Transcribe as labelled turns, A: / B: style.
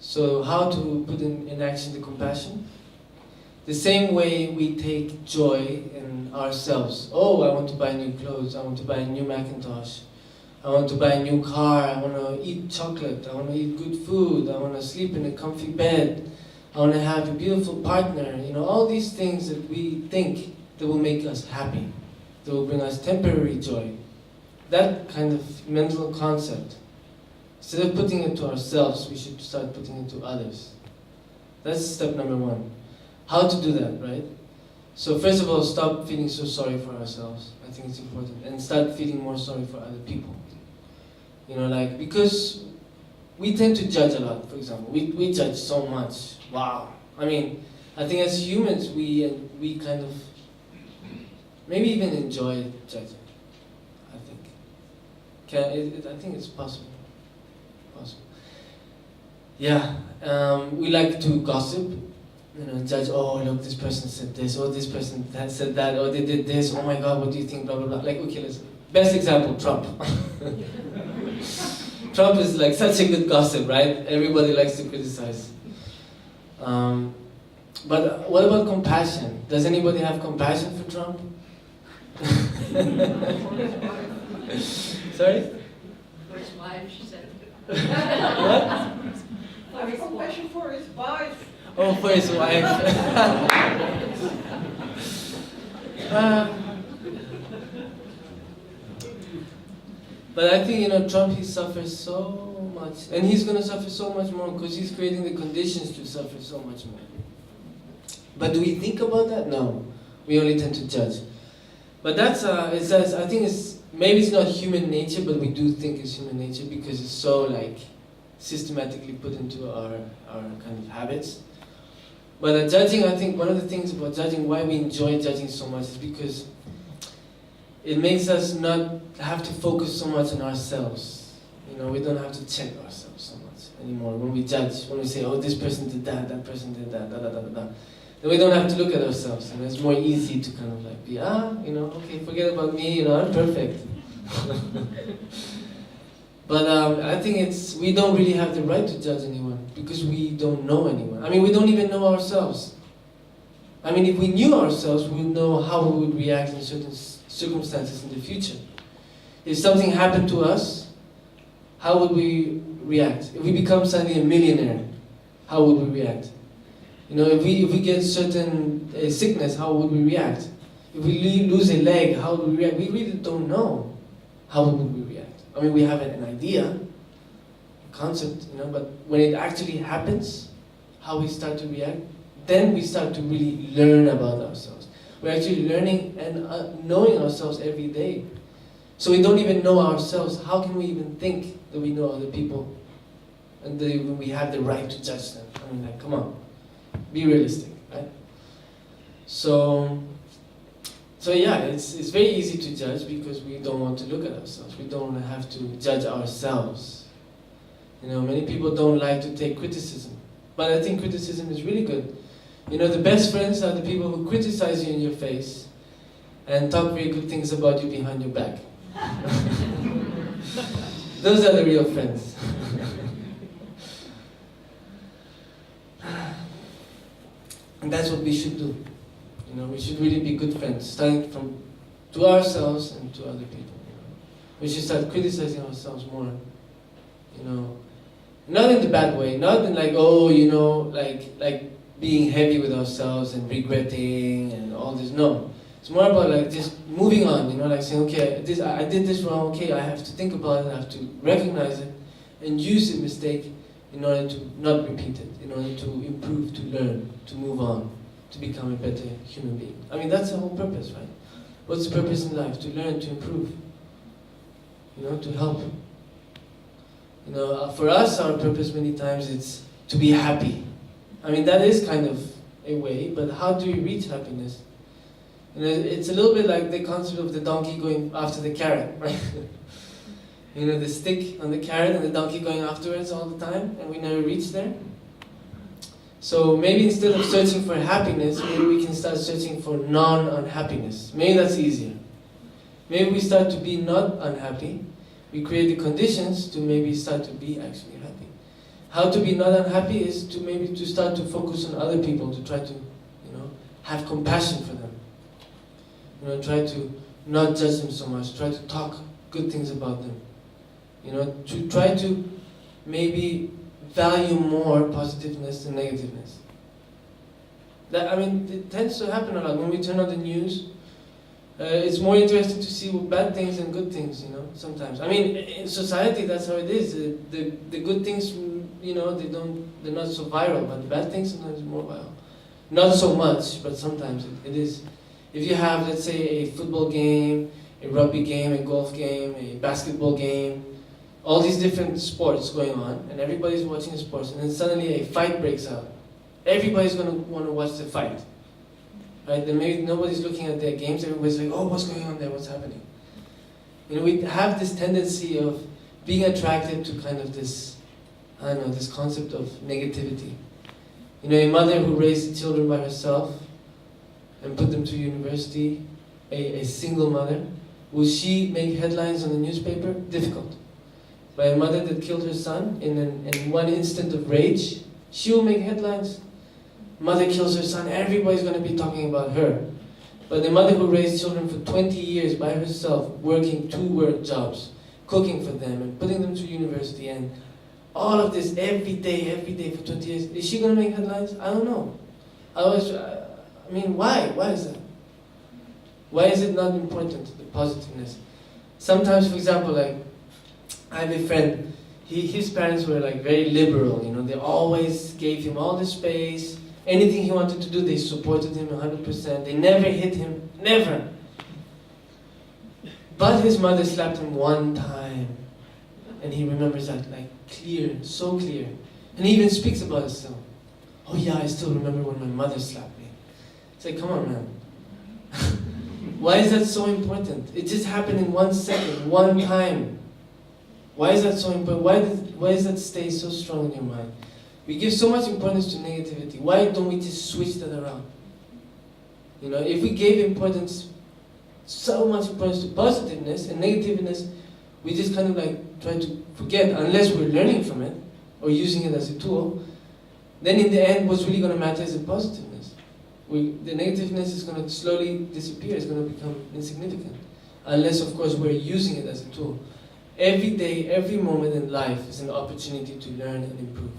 A: So how to put in action the compassion? The same way we take joy in ourselves. Oh, I want to buy new clothes, I want to buy a new Macintosh, I want to buy a new car, I want to eat chocolate, I want to eat good food, I want to sleep in a comfy bed, I want to have a beautiful partner. You know, all these things that we think that will make us happy, that will bring us temporary joy. That kind of mental concept. Instead of putting it to ourselves, we should start putting it to others. That's step number one. How to do that, right? So first of all, stop feeling so sorry for ourselves. I think it's important. And start feeling more sorry for other people. You know, like, because we tend to judge a lot, for example. We judge so much. Wow. I mean, I think as humans, we kind of maybe even enjoy judging. I think. I think it's possible. Yeah. We like to gossip. You know, judge, oh look, this person said this, or this person said that, or they did this, oh my god, what do you think, blah blah blah. Like, okay, listen. Best example, Trump. Trump is like such a good gossip, right? Everybody likes to criticize. But what about compassion? Does anybody have compassion for Trump? Sorry?
B: For his wife, she said.
A: What?
C: I have compassion for his wife.
A: Oh, for his wife. But I think, you know, Trump, he suffers so much. And he's going to suffer so much more because he's creating the conditions to suffer so much more. But do we think about that? No. We only tend to judge. But that's, it says, I think maybe it's not human nature, but we do think it's human nature because it's so, like, systematically put into our kind of habits. But judging, I think one of the things about judging, why we enjoy judging so much is because it makes us not have to focus so much on ourselves. You know, we don't have to check ourselves so much anymore. When we judge, when we say, oh, this person did that, that person did that, da da da da da, then we don't have to look at ourselves. And it's more easy to kind of like be, you know, okay, forget about me, you know, I'm perfect. But I think we don't really have the right to judge anyone because we don't know anyone. I mean, we don't even know ourselves. I mean, if we knew ourselves, we would know how we would react in certain circumstances in the future. If something happened to us, how would we react? If we become suddenly a millionaire, how would we react? You know, if we get certain sickness, how would we react? If we lose a leg, how would we react? We really don't know how would we react. I mean, we have an idea, a concept, you know, but when it actually happens, how we start to react, then we start to really learn about ourselves. We're actually learning and knowing ourselves every day. So we don't even know ourselves. How can we even think that we know other people and that we have the right to judge them? I mean, like, come on, be realistic, right? So yeah, it's very easy to judge because we don't want to look at ourselves. We don't want to have to judge ourselves. You know, many people don't like to take criticism. But I think criticism is really good. You know, the best friends are the people who criticize you in your face and talk very good things about you behind your back. Those are the real friends. And that's what we should do. You know, we should really be good friends, starting from to ourselves and to other people. You know, we should start criticizing ourselves more. You know, not in the bad way, not in like, oh, you know, like being heavy with ourselves and regretting and all this. No, it's more about like just moving on. You know, like saying, okay, I did this wrong. Okay, I have to think about it. I have to recognize it and use the mistake in order to not repeat it. In order to improve, to learn, to move on, to become a better human being. I mean, that's the whole purpose, right? What's the purpose in life? To learn, to improve. You know, to help. You know, for us, our purpose many times is to be happy. I mean, that is kind of a way, but how do we reach happiness? You know, it's a little bit like the concept of the donkey going after the carrot, right? You know, the stick on the carrot and the donkey going afterwards all the time, and we never reach there. So maybe instead of searching for happiness, maybe we can start searching for non-unhappiness. Maybe that's easier. Maybe we start to be not unhappy. We create the conditions to maybe start to be actually happy. how to be not unhappy is to maybe to start to focus on other people, to try to, have compassion for them. Try to not judge them so much, try to talk good things about them. To try to maybe value more positiveness than negativeness. It tends to happen a lot when we turn on the news. It's more interesting to see bad things than good things, sometimes. In society, that's how it is. The good things, they're not so viral, but the bad things sometimes are more viral. Not so much, but sometimes it is. If you have, let's say, a football game, a rugby game, a golf game, a basketball game, all these different sports going on, and everybody's watching the sports, and then suddenly a fight breaks out. Everybody's going to want to watch the fight. Right? Then maybe nobody's looking at their games, everybody's like, oh, what's going on there, what's happening? We have this tendency of being attracted to kind of this, this concept of negativity. A mother who raised children by herself and put them to university, a single mother, will she make headlines on the newspaper? Difficult. By a mother that killed her son in one instant of rage, she will make headlines. Mother kills her son, everybody's going to be talking about her. But the mother who raised children for 20 years by herself, working 2 work jobs, cooking for them and putting them to university, and all of this every day for 20 years, is she going to make headlines? I don't know. Why? Why is that? Why is it not important, the positiveness? Sometimes, for example, I have a friend, his parents were very liberal, they always gave him all the space. Anything he wanted to do, they supported him 100%. They never hit him, never. But his mother slapped him one time. And he remembers that clear, so clear. And he even speaks about it still. Oh yeah, I still remember when my mother slapped me. It's like, come on, man. Why is that so important? It just happened in 1 second, one time. Why is that so important? Why does that stay so strong in your mind? We give so much importance to negativity. Why don't we just switch that around? If we gave so much importance to positiveness and negativeness, we just kind of try to forget, unless we're learning from it or using it as a tool. Then in the end, what's really going to matter is the positiveness. The negativeness is going to slowly disappear. It's going to become insignificant, unless of course we're using it as a tool. Every day, every moment in life is an opportunity to learn and improve.